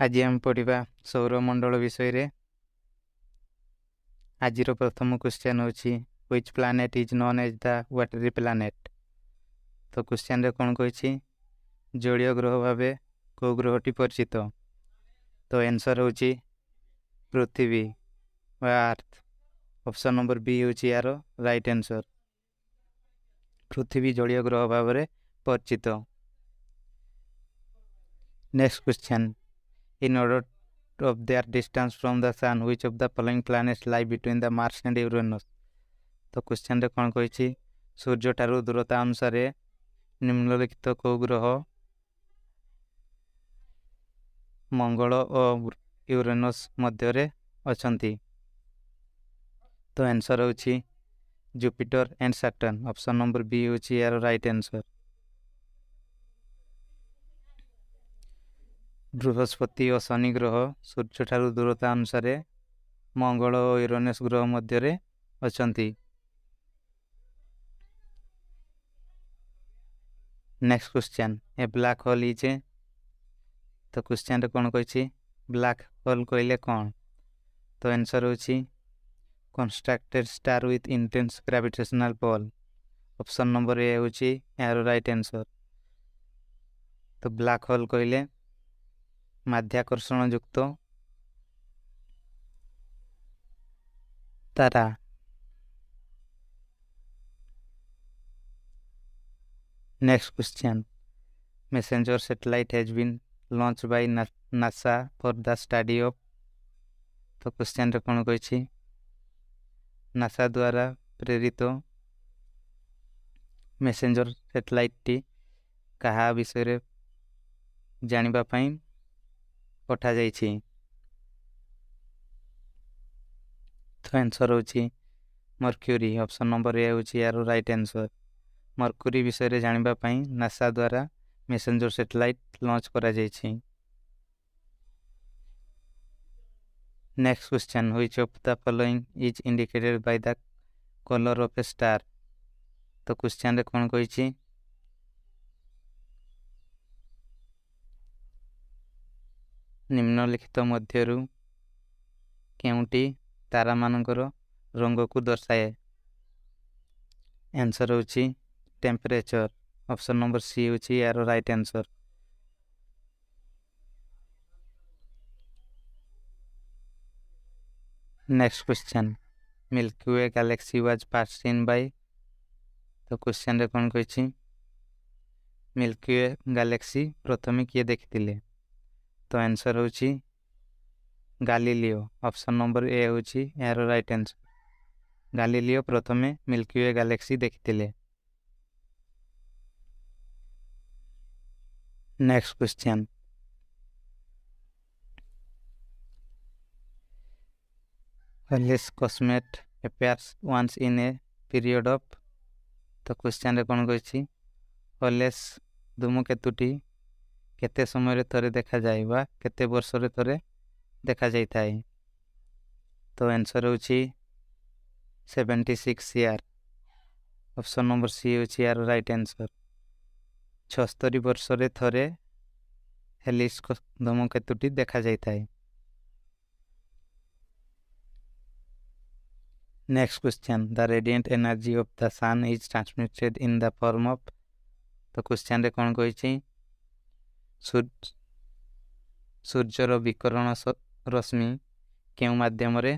आज हम पढ़ा सौरमंडल विषय रे। आज प्रथम क्वेश्चन होची which planet is known as the watery planet. तो क्वेश्चन रे कोन कहिछि जलीय ग्रह भाबे को ग्रहटी परिचित। तो आंसर होची पृथ्वी वा अर्थ। ऑप्शन नंबर बी होची यार राइट आंसर। पृथ्वी जलीय ग्रह भाबे परिचित। Next question in order of their distance from the sun which of the following planets lie between the Mars and Uranus। तो क्वेश्चन रे कोन कहिछि सूर्य ठारू दूरता अनुसार निम्नलिखित को ग्रह मंगल और यूरेनस मध्य रे अछंती। तो आंसर होछि Jupiter and Saturn. Option number B होछि यार राइट आंसर। बृहस्पति और शनि ग्रह सूर्य ठारू दूरता अनुसार मंगल और यूरेनस ग्रह मध्य रे अछंती। Next question a black hole is a. तो क्वेश्चन रे कोन कहिछि ब्लैक होल कहले कोन। तो आंसर होछि constructed star with intense gravitational pull. Option number A होछि यार राइट आंसर। तो ब्लैक होल कहले माध्याकर्षण युक्त तारा। Next question messenger satellite has been launched by NASA for the study of। तो क्वेश्चन रे कोन कहिछि नासा द्वारा प्रेरित messenger satellite टी कहा विषय रे जानिबा पई पठा जाइछि। तो आंसर होछि मर्क्यूरी। ऑप्शन नंबर ए होछि यार राइट आंसर। मर्क्यूरी विषय रे जानिबा पई नासा द्वारा messenger satellite लॉन्च करा जाइछि। Next question which of the following is indicated by the colour of a star. तो क्वेश्चन रे कोन कहिछि निम्नलिखित मध्यरु केउंटी तारा मानकर रंग को दर्शाए। आंसर होछि टेम्परेचर। ऑप्शन नंबर सी होछि यार right answer. Next question Milky Way galaxy was first seen by. तो क्वेश्चन रे कोन कहिछि मिल्की वे गैलेक्सी प्रथमे किए देखिथिले। तो आंसर होछि गैलीलियो। ऑप्शन नंबर ए होछि यार राइट आंसर। गैलीलियो प्रथमे मिल्की वे गैलेक्सी देखिथिले। Next question Halley's comet appears once in a period of। तो क्वेश्चन रे कोन कहिछि हलेस धूमकेतुटी केते समय रे थरे देखा जाय बा केते वर्ष रे थरे देखा जाय थाए। तो आंसर होछि 76 ईयर। ऑप्शन नंबर सी होछि यार राइट आंसर। 76 वर्ष रे थरे हेलिस धूमकेतुटी देखा जाय थाए। Next question the radiant energy of the sun is transmitted in the form of. तो क्वेश्चन रे कोन कहिछि सूर्यर विकिरण रश्मि केउ माध्यम रे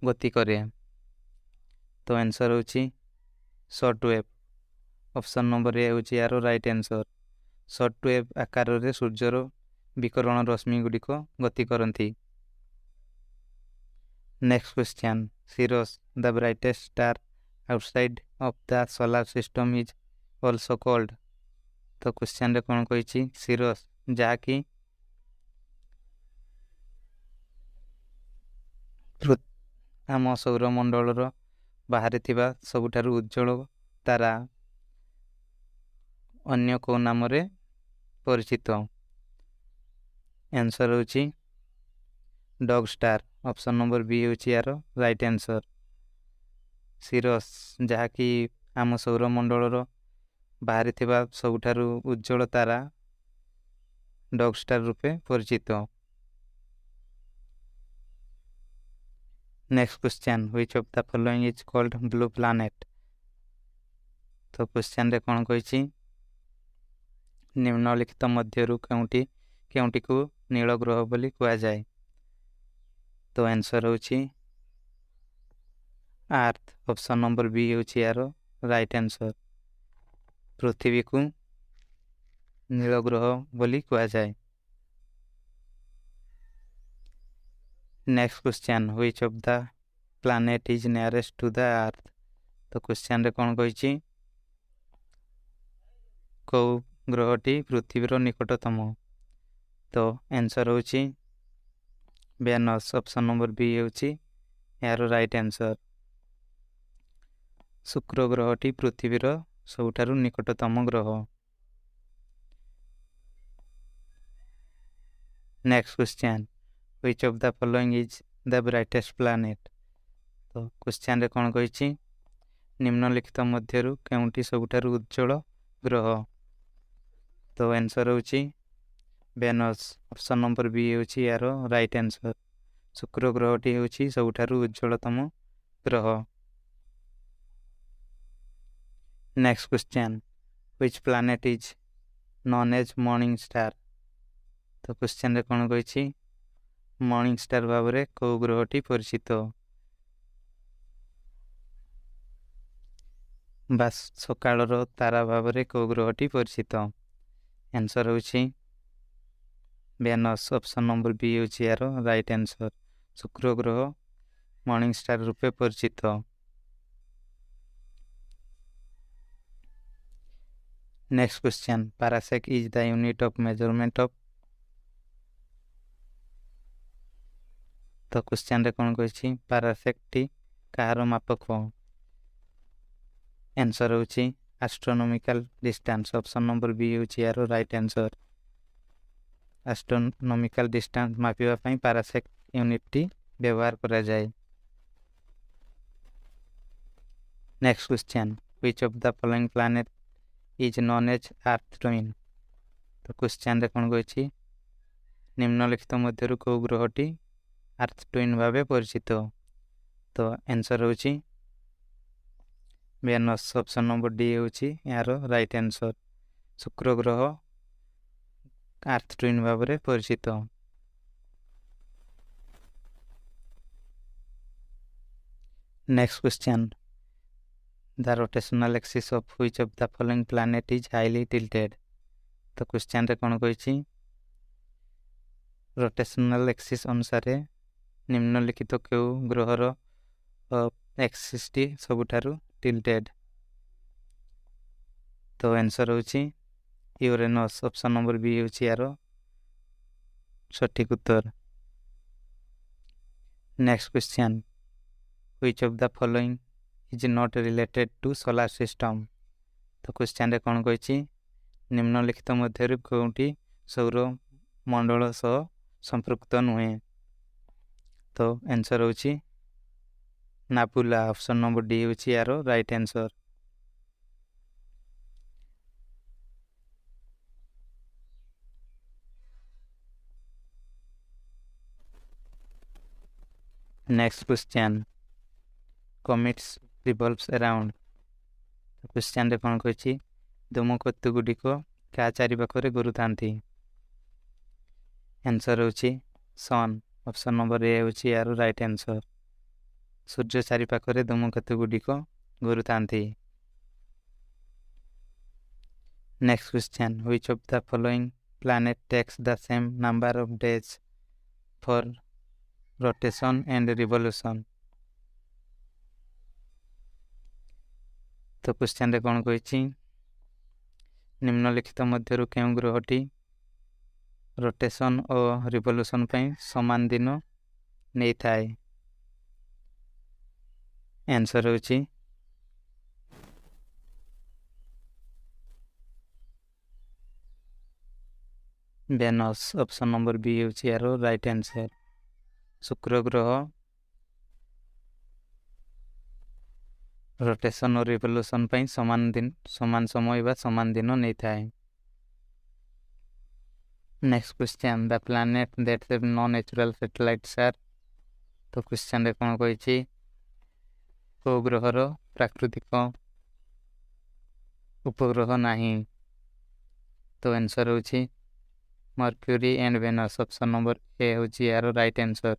गति करे। तो आंसर होछि short wave. Option number A होछि यार राइट आंसर। शॉर्ट वेव आकार रे सूर्यर विकिरण रश्मि गुडी को गति करंती। Next question Sirius the brightest star outside of the solar system is also called। तो क्वेश्चन रे कोन कहिछि Sirius जा कि आम सौरमंडल रो बाहर थिबा सबुठारु उज्जवल तारा अन्य को नाम रे परिचित। आंसर होछि dog star. Option number B होछि यार राइट आंसर। सिरस जहा कि आम सौरमंडल रो बाहर थिबा सबुठारु उज्जवल तारा डग स्टार रूपे परिचित। Next question, which of the following is called blue planet. तो क्वेश्चन रे कोन कहिछि निम्नलिखित मध्यरु केउंटी को नील ग्रह बोली कुआ जाय। तो आंसर होछि अर्थ। ऑप्शन नंबर बी होछि यार राइट आंसर। पृथ्वी को नील ग्रह बोली कुआ जाय। Next question, which of the planet is nearest to the earth. तो क्वेश्चन रे कोन कहिछि को ग्रहटी पृथ्वीर निकटतम। तो आंसर होछि वेनस। ऑप्शन नंबर बी होछि यार राइट आंसर। शुक्र ग्रहटी पृथ्वीर सबुठारु निकटतम ग्रह। Next question, which of the following is the brightest planet. तो क्वेश्चन रे कोन कहिछि निम्नलिखित मध्यरु केउंटी सबुठारु उज्जवल ग्रह। तो आंसर होछि वेनस। ऑप्शन नंबर बी होछि यार राइट आंसर। शुक्र ग्रहटी होछि सबुठारु उज्जवलतम ग्रह। Next question, which planet is known as morning star. तो क्वेश्चन रे कोन कहिछि मॉर्निंग स्टार भाबरे को ग्रहटी परिचित बास सकाळर तारा भाबरे को ग्रहटी परिचित। आंसर होछि वेनस। ऑप्शन नंबर बी होछि यार राइट आंसर। शुक्र ग्रह मॉर्निंग स्टार रूपे परिचित। Next question, parsec is the unit of measurement of. तो क्वेश्चन रे कोन कहिछि पारासेक टी कार मापक। आंसर होछि astronomical distance. Option number B होछि यार राइट आंसर। एस्ट्रोनॉमिकल डिस्टेंस मापिबा पई पारासेक यूनिट टी व्यवहार करा जाय। Next question, which of the following planet is known as earth twin. तो क्वेश्चन रे कोन कहिछि निम्नलिखित मध्यरु को ग्रहटी अर्थ ट्विन भाबे परिचित। तो आंसर होछि वेनस। ऑप्शन नंबर डी होछि यार राइट आंसर। शुक्र ग्रह अर्थ ट्विन भाबरे परिचित। Next question, the rotational axis of which of the following planet is highly tilted. तो क्वेश्चन रे कोन कहिछि रोटेशनल एक्सिस अनुसार निम्नलिखित केउ ग्रहर एक्सिस टी सबुठारु टिल्टेड। तो आंसर होछि यूरेनस। ऑप्शन नंबर बी होछि यार सठिक उत्तर। Next question, which of the following is not related to solar system. तो क्वेश्चन रे कोन कहिछि निम्नलिखित मध्यरु कोउंटी सौर मंडल सह संपृक्त नुहे। तो आंसर होछि नापुला। ऑप्शन नंबर डी होछि यार right answer. Next question, comets revolves around. Question रे कोन कहिछि धूमकेतु गुडिको का चारि पाखरे घुरुथांती। आंसर होछि सन। ऑप्शन नंबर ए होछि यार राइट आंसर। सूर्य चारि पाखरे धूमकेतु गुडिको घुरुथांती। Next question, which of the following planet takes the same number of days for rotation and revolution. तो क्वेश्चन रे कोन कहिछि निम्नलिखित मध्यरु केउ ग्रहटी रोटेशन और रिवोल्यूशन पई समान दिन नै थाए। आंसर होछि वेनस। ऑप्शन नंबर बी होछि यार राइट आंसर। शुक्र ग्रह रोटेशन और रिवोल्यूशन पई समान समय बा समान दिन नै थाए। Next question the planet that have no natural satellites are तो क्वेश्चन रे कोन कहिछि को ग्रहर प्राकृतिक उपग्रह नाही तो आंसर होछि Mercury and Venus option number A होछि यार राइट आंसर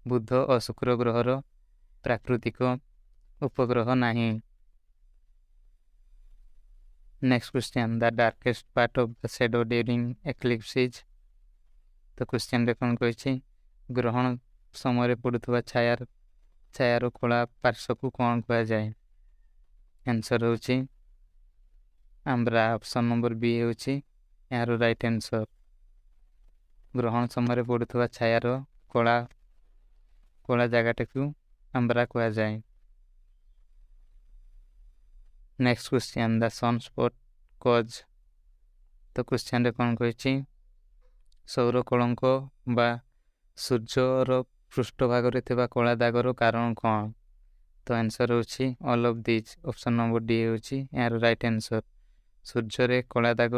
बुध और शुक्र ग्रहर प्राकृतिक उपग्रह नाही next question the darkest part of the shadow during eclipse is तो क्वेश्चन रे कोन कहिछि ग्रहण समय पड़ुवा छायार कला पार्श्व को कौन कह जाए आंसर होछि आंब्रा ऑप्शन नंबर बी होछि यार राइट आंसर ग्रहण समय पड़ुवा छायार कला जगह को आंब्रा कह जाए next question the sun spot cause तो क्वेश्चन रे कोन कहिछि सौर कलंक बा सूर्यर पृष्ठभाग रे थिबा कला दागर कारण कोन तो आंसर होछि all of this option number D होछि यार राइट आंसर सूर्य रे कला दाग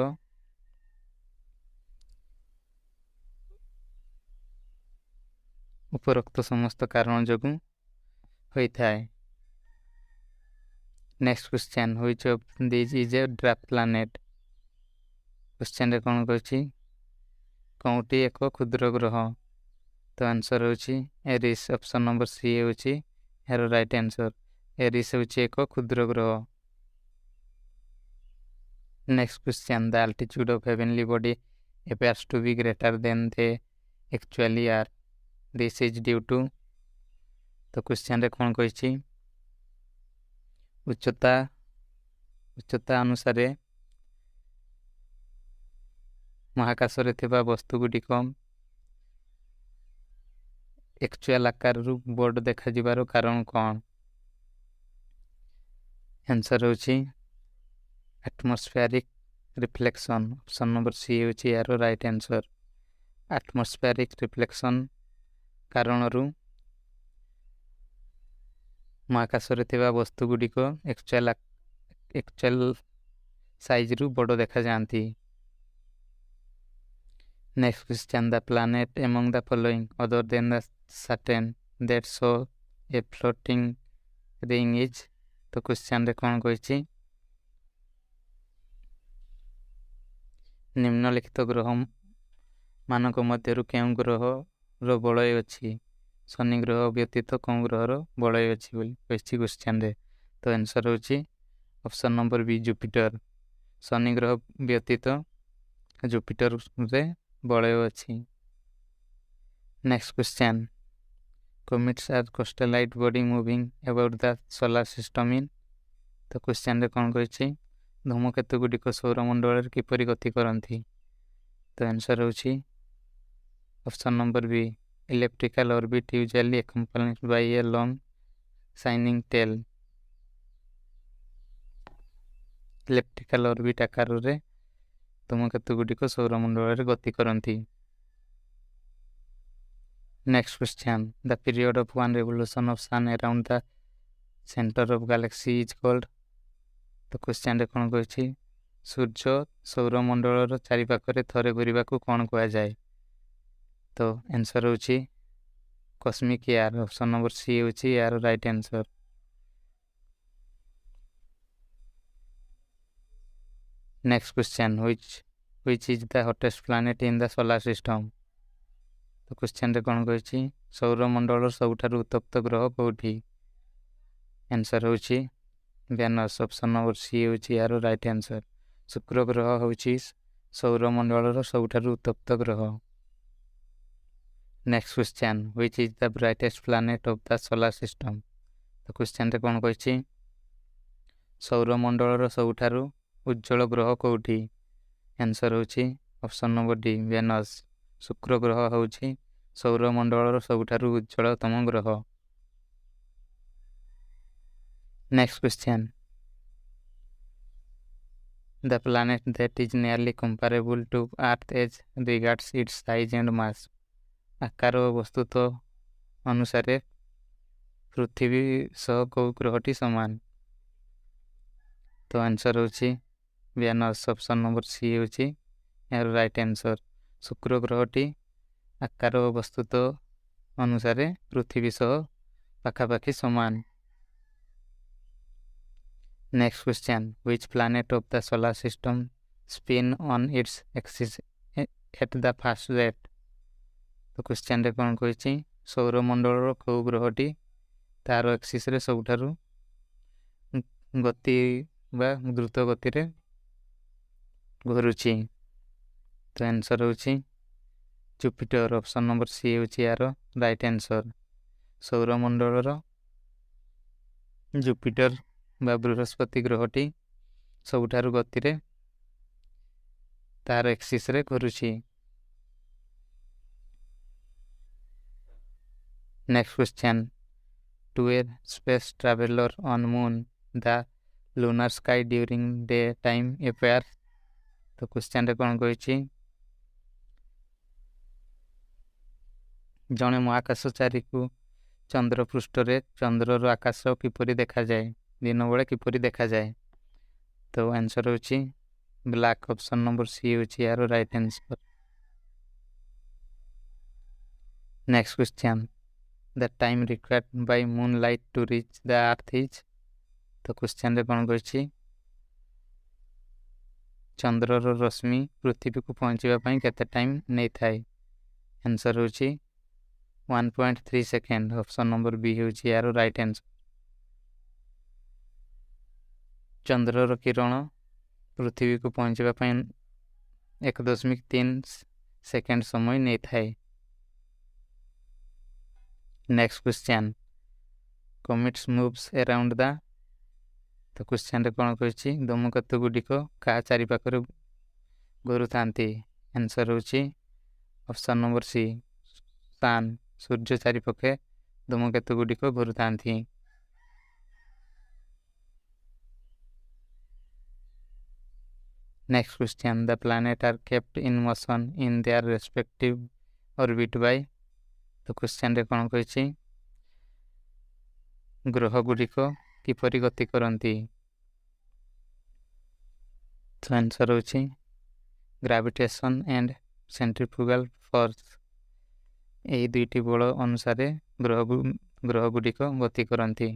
उपरोक्त समस्त कारण जोगु होई थाए next question which of this is a dwarf planet question रे कोन कहिछि कोउटी एक क्षुद्र ग्रह तो आंसर होछि एरिस ऑप्शन नंबर सी होछि यार राइट आंसर एरिस होछि एक क्षुद्र ग्रह next question the altitude of heavenly body appears to be greater than they actually are this is due to तो क्वेश्चन रे कोन कहिछि उच्चता अनुसार महाकाश रे थिबा वस्तु गुडी कम एक्चुअल आकार रु बड़ देखा जिबारो कारण कोन आंसर होछि atmospheric reflection option number C होछि यार राइट आंसर एटमॉस्फेरिक रिफ्लेक्शन कारण रु महाकाश रे थिबा वस्तु गुडी को एक्चुअल साइज रु बड़ देखा जानती next question the planet among the following other than the Saturn that show a floating ring is तो क्वेश्चन रे कोन कहिछि निम्नलिखित ग्रह मानक मध्यरु केउ ग्रह रो बलय अछि शनि ग्रह व्यतीत कोउ ग्रह रो बलय अछि बोली कहिछि क्वेश्चन रे तो आंसर होछि ऑप्शन नंबर बी जुपिटर शनि ग्रह व्यतीत जुपिटर रे बलय अछि next question comets are stellate body moving about the solar system in तो क्वेश्चन रे कोन कहिछि धूमकेतु गुडी को सौर मंडल रे किपरि गति करंती तो आंसर होछि option number B elliptical orbit usually accompanied by a long shining tail elliptical orbit आकार रे धूमकेतु गुडी को सौर मंडल रे गति करंती next question the period of one revolution of sun around the center of galaxy is called तो क्वेश्चन रे कोन कहिछि सूर्य सौर मंडल रो चारि पाखरे थरे घुरिबा को कोन कहया जाय तो आंसर होछि cosmic year option number C होछि यार right answer next question which is the hottest planet in the solar system तो क्वेश्चन रे कोन कहिछि सौर मंडल सबठारु उत्तप्त ग्रह कोठी आंसर होछि वेनस ऑप्शन नंबर सी होछि यार राइट आंसर शुक्र ग्रह होछि सौर मंडल रो सबठारु उत्तप्त ग्रह next question which is the brightest planet of the solar system तो क्वेश्चन रे कोन कहिछि सौर मंडल रो सबठारु उज्जवल ग्रह कोठी आंसर होछि ऑप्शन नंबर डी वेनस शुक्र ग्रह होछि सौर मंडल रो सबठारु उज्जवलतम ग्रह next question the planet that is nearly comparable to earth as regards its size and mass आकार वस्तु तो अनुसार पृथ्वी सह को ग्रहटी समान तो आंसर होछि वेनस ऑप्शन नंबर सी होछि यार राइट आंसर शुक्र ग्रहटी आकार और वस्तुत्व अनुसार पृथ्वी सह पाखापाखि समान। Next question, which planet of the solar system spin on its axis at the fast rate. तो क्वेश्चन रे कोन कहिछि सौरमंडल रो को ग्रहटी तार एक्सिस रे सबठारु गति बा द्रुत गति रे घुरुछि। तो आंसर होछि जुपिटर। ऑप्शन नंबर सी होछि यार राइट आंसर। सौरमंडल रो जुपिटर बा बृहस्पति ग्रहटी सबठारु गति रे तार एक्सिस रे घुरुछि। Next question, to a space traveller on moon the lunar sky during day time appears। तो क्वेश्चन रे कोन कहिछि जणे महाकाशचारी को चंद्र पृष्ठ रे चंद्र रो आकाश किपरि देखा जाए, दिन बेले किपरि देखा जाए। तो आंसर होछि ब्लैक। ऑप्शन नंबर सी होछि यार right answer. Next question, the time required by moonlight to reach the earth is. तो क्वेश्चन रे कोन कहिछि चंद्र रो रश्मि पृथ्वी को पहुंचवा पई केते टाइम नै थाए। आंसर होछि 1.3 सेकेंड। ऑप्शन नंबर बी होछि यार राइट आंसर। चंद्र रो किरण पृथ्वी को पहुंचवा पई 1.3 सेकेंड समय नै थाए। Next question, comets moves around the. तो क्वेश्चन रे कोन कहिछि धूमकेतु गुडिको का चारि पाखरे घुरु थांती। आंसर होछि ऑप्शन नंबर सी सन। सूर्य चारि पाखे धूमकेतु गुडिको घुरु थांती। Next question, the planet are kept in motion in their respective orbit by. तो क्वेश्चन रे कोन कहिछि ग्रह गुडिको किपरि गति करंती। तो आंसर होछि ग्रेविटेशन एंड सेंट्रीफ्यूगल फोर्स। एही दुईटी बल अनुसार ग्रह गुडिको गति करंती।